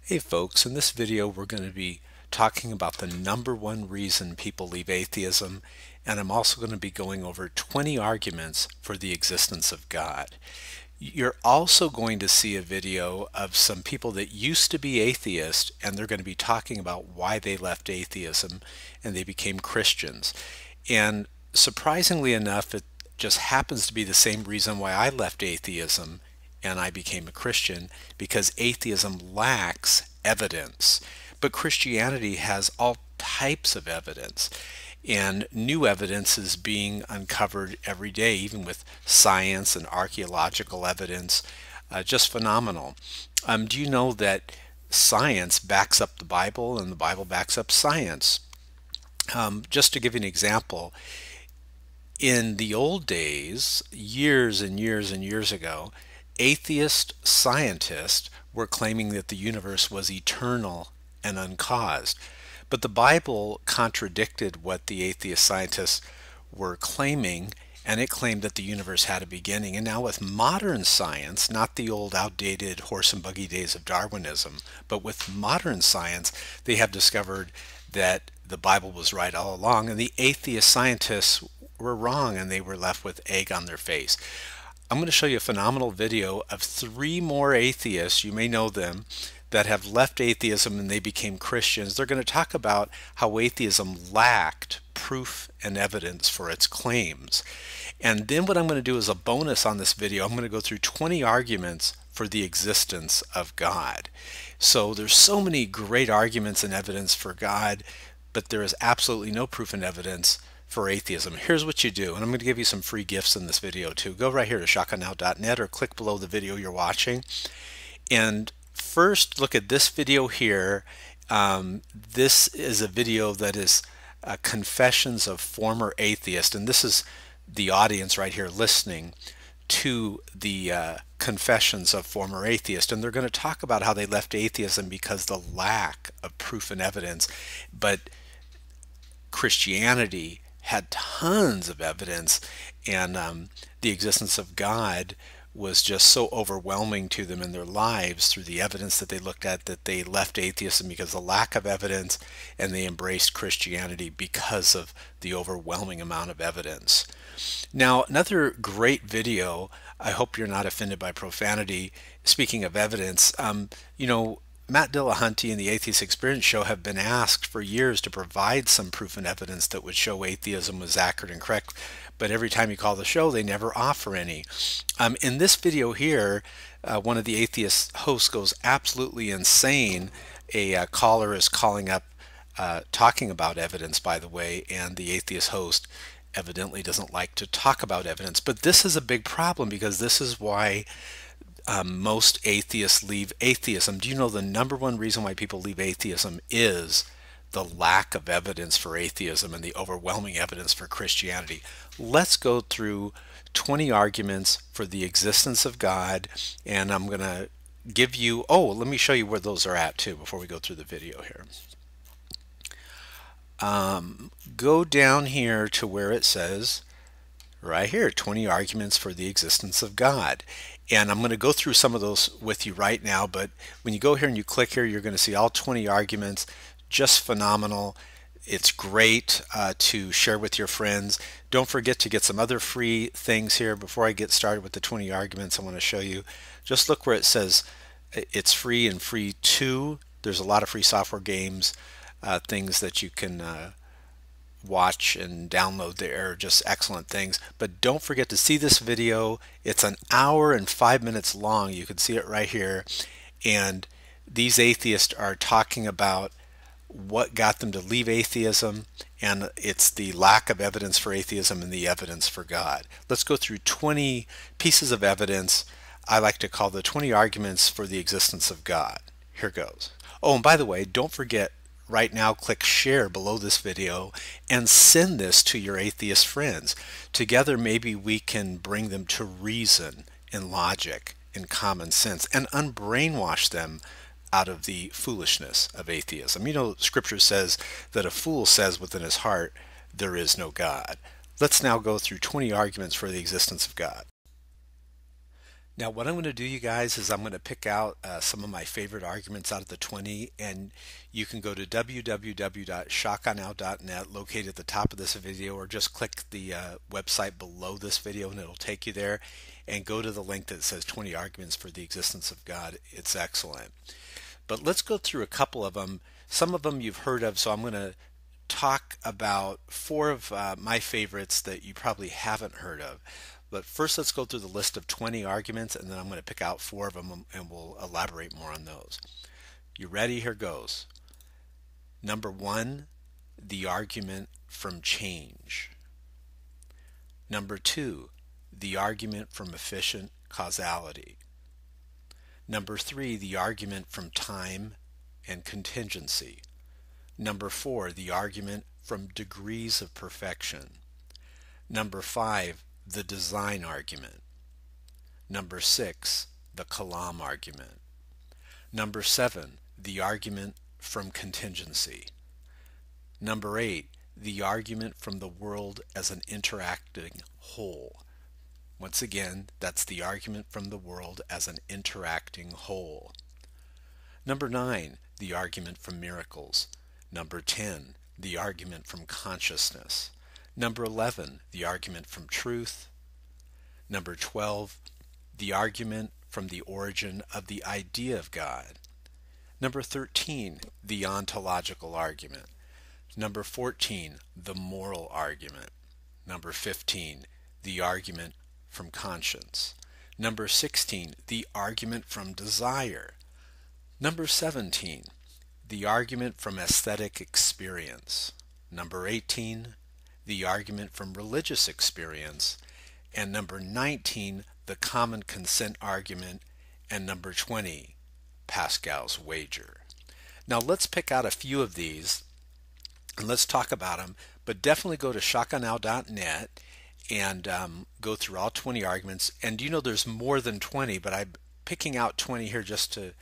Hey folks, in this video we're going to be talking about the number one reason people leave atheism, and I'm also going to be going over 20 arguments for the existence of God. You're also going to see a video of some people that used to be atheist, and they're going to be talking about why they left atheism and they became Christians. And surprisingly enough, it just happens to be the same reason why I left atheism and I became a Christian, because atheism lacks evidence. But Christianity has all types of evidence, and new evidence is being uncovered every day, even with science and archaeological evidence. Just phenomenal. Do you know that science backs up the Bible and the Bible backs up science? Just to give you an example, in the old days, years and years and years ago, atheist scientists were claiming that the universe was eternal and uncaused. But the Bible contradicted what the atheist scientists were claiming, and it claimed that the universe had a beginning. And now with modern science, not the old outdated horse and buggy days of Darwinism, but with modern science, they have discovered that the Bible was right all along, and the atheist scientists were wrong, and they were left with egg on their face. I'm going to show you a phenomenal video of three more atheists, you may know them, that have left atheism and they became Christians. They're going to talk about how atheism lacked proof and evidence for its claims. And then what I'm going to do as a bonus on this video, I'm going to go through 20 arguments for the existence of God. So there's so many great arguments and evidence for God, but there is absolutely no proof and evidence for atheism. Here's what you do, and I'm going to give you some free gifts in this video too. Go right here to shotgunnow.net or click below the video you're watching. And first, look at this video here. This is a video that is confessions of former atheists, and this is the audience right here listening to the confessions of former atheists, and they're going to talk about how they left atheism because the lack of proof and evidence. But Christianity had tons of evidence, and the existence of God was just so overwhelming to them in their lives through the evidence that they looked at, that they left atheism because of the lack of evidence, and they embraced Christianity because of the overwhelming amount of evidence. Now, another great video, I hope you're not offended by profanity, speaking of evidence, Matt Dillahunty and the Atheist Experience Show have been asked for years to provide some proof and evidence that would show atheism was accurate and correct, but every time you call the show, they never offer any. In this video here, one of the atheist hosts goes absolutely insane. A caller is calling up, talking about evidence, by the way, and the atheist host evidently doesn't like to talk about evidence. But this is a big problem, because this is why most atheists leave atheism. Do you know the number one reason why people leave atheism is the lack of evidence for atheism and the overwhelming evidence for Christianity? Let's go through 20 arguments for the existence of God, and I'm going to give you, let me show you where those are at too before we go through the video here. Go down here to where it says right here, 20 arguments for the existence of God. And I'm going to go through some of those with you right now, but when you go here and you click here, you're going to see all 20 arguments. Just phenomenal. It's great to share with your friends. Don't forget to get some other free things here. Before I get started with the 20 arguments, I want to show you. Just look where it says it's free and free too. There's a lot of free software, games, things that you can watch and download. There, just excellent things. But don't forget to see this video. It's an hour and 5 minutes long. You can see it right here, and these atheists are talking about what got them to leave atheism, and it's the lack of evidence for atheism and the evidence for God. Let's go through 20 pieces of evidence I like to call the 20 arguments for the existence of God. Here goes. And by the way, don't forget, right now click share below this video and send this to your atheist friends. Together maybe we can bring them to reason and logic and common sense and unbrainwash them out of the foolishness of atheism. You know, scripture says that a fool says within his heart, there is no God. Let's now go through 20 arguments for the existence of God. Now, what I'm going to do, you guys, is I'm going to pick out some of my favorite arguments out of the 20, and you can go to www.shotgunnow.net, located at the top of this video, or just click the website below this video and it'll take you there, and go to the link that says 20 arguments for the existence of God. It's excellent. But let's go through a couple of them. Some of them you've heard of, so I'm going to talk about four of my favorites that you probably haven't heard of. But first, let's go through the list of 20 arguments, and then I'm going to pick out four of them and we'll elaborate more on those. You ready? Here goes. Number one, the argument from change. Number two, the argument from efficient causality. Number three, the argument from time and contingency. Number four, the argument from degrees of perfection. Number five, the design argument. Number six, the Kalam argument. Number seven, the argument from contingency. Number eight, the argument from the world as an interacting whole. Once again, that's the argument from the world as an interacting whole. Number nine, the argument from miracles. Number 10, the argument from consciousness. Number 11, the argument from truth. Number 12, the argument from the origin of the idea of God. Number 13, the ontological argument. Number 14, the moral argument. Number 15, the argument from conscience. Number 16, the argument from desire. Number 17, the argument from aesthetic experience. Number 18, the argument from religious experience. And number 19, the common consent argument. And number 20, Pascal's wager. Now let's pick out a few of these and let's talk about them, but definitely go to shotgunnow.net and go through all 20 arguments. And you know there's more than 20, but I'm picking out 20 here just to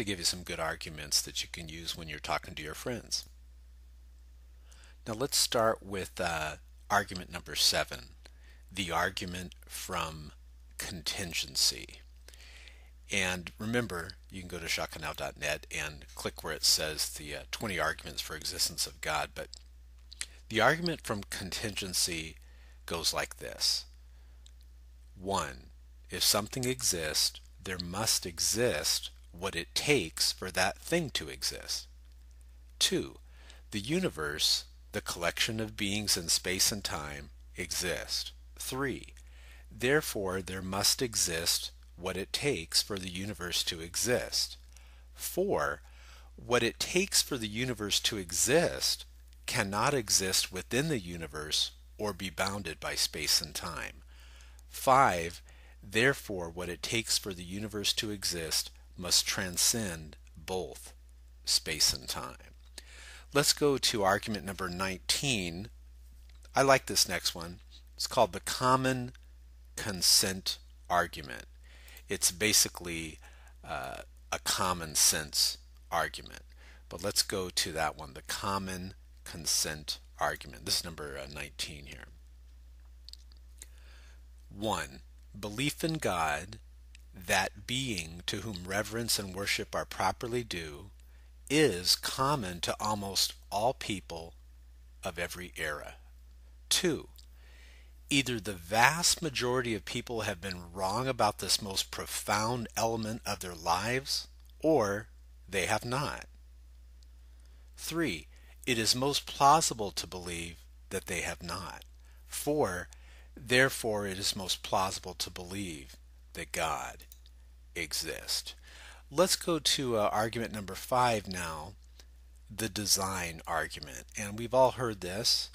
give you some good arguments that you can use when you're talking to your friends. Now let's start with argument number 7, the argument from contingency. And remember, you can go to shotgunnow.net and click where it says the 20 arguments for existence of God. But the argument from contingency goes like this. 1. If something exists, there must exist what it takes for that thing to exist. 2. The universe, the collection of beings in space and time, exist. 3. Therefore, there must exist what it takes for the universe to exist. 4. What it takes for the universe to exist cannot exist within the universe or be bounded by space and time. 5. Therefore, what it takes for the universe to exist must transcend both space and time. Let's go to argument number 19. I like this next one. It's called the common consent argument. It's basically a common sense argument. But let's go to that one, the common consent argument. This is number 19 here. 1. Belief in God, that being to whom reverence and worship are properly due, is common to almost all people of every era. 2. Either the vast majority of people have been wrong about this most profound element of their lives, or they have not. 3. It is most plausible to believe that they have not. 4. Therefore, it is most plausible to believe that God exists. Let's go to argument number 5 now, the design argument. And we've all heard this,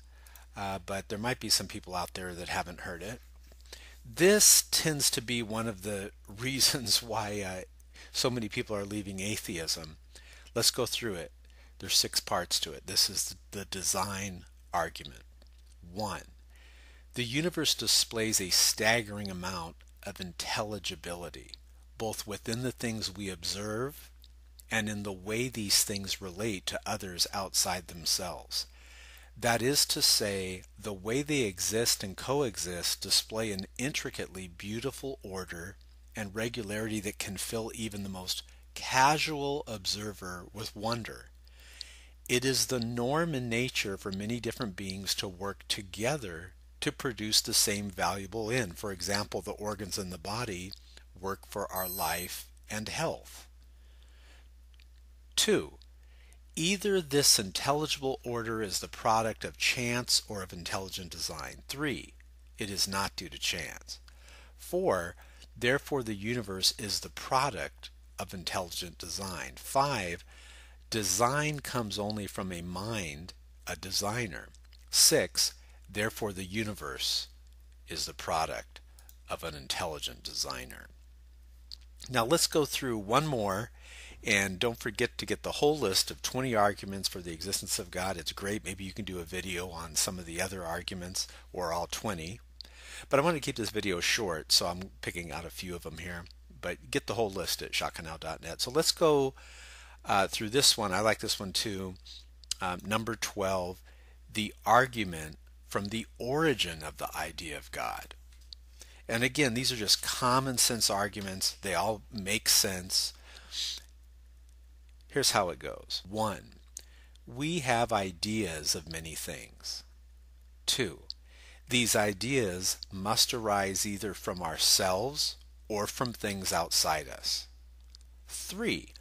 but there might be some people out there that haven't heard it. This tends to be one of the reasons why so many people are leaving atheism. Let's go through it. There's 6 parts to it. This is the design argument. 1. The universe displays a staggering amount of intelligibility, both within the things we observe and in the way these things relate to others outside themselves. That is to say, the way they exist and coexist display an intricately beautiful order and regularity that can fill even the most casual observer with wonder. It is the norm in nature for many different beings to work together to produce the same valuable end. For example, the organs in the body work for our life and health. 2. Either this intelligible order is the product of chance or of intelligent design. 3. It is not due to chance. 4. Therefore, the universe is the product of intelligent design. 5. Design comes only from a mind, a designer. 6. Therefore, the universe is the product of an intelligent designer. Now let's go through one more, and don't forget to get the whole list of 20 arguments for the existence of God. It's great. Maybe you can do a video on some of the other arguments or all 20. But I want to keep this video short, so I'm picking out a few of them here. But get the whole list at shotcanal.net. So let's go through this one. I like this one too. Number 12, the argument from the origin of the idea of God. And again, these are just common sense arguments. They all make sense. Here's how it goes. 1. We have ideas of many things. 2. These ideas must arise either from ourselves or from things outside us. 3.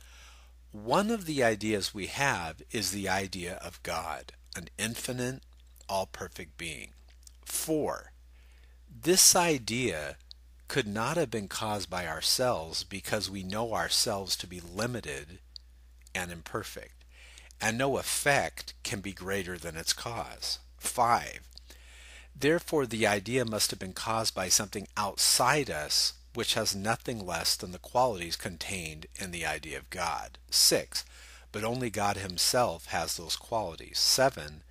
One of the ideas we have is the idea of God, an infinite, all-perfect being. 4. This idea could not have been caused by ourselves because we know ourselves to be limited and imperfect, and no effect can be greater than its cause. 5. Therefore, the idea must have been caused by something outside us, which has nothing less than the qualities contained in the idea of God. 6. But only God himself has those qualities. 7.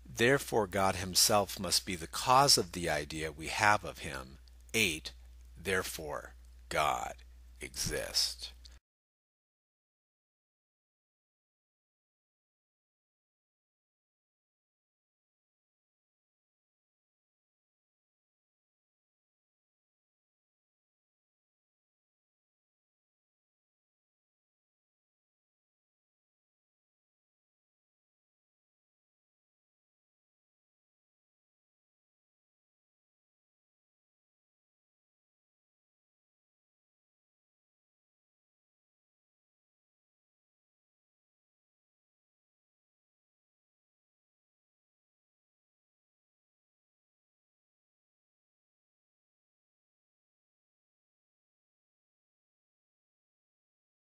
Therefore, God himself must be the cause of the idea we have of him. 8. Therefore, God exists.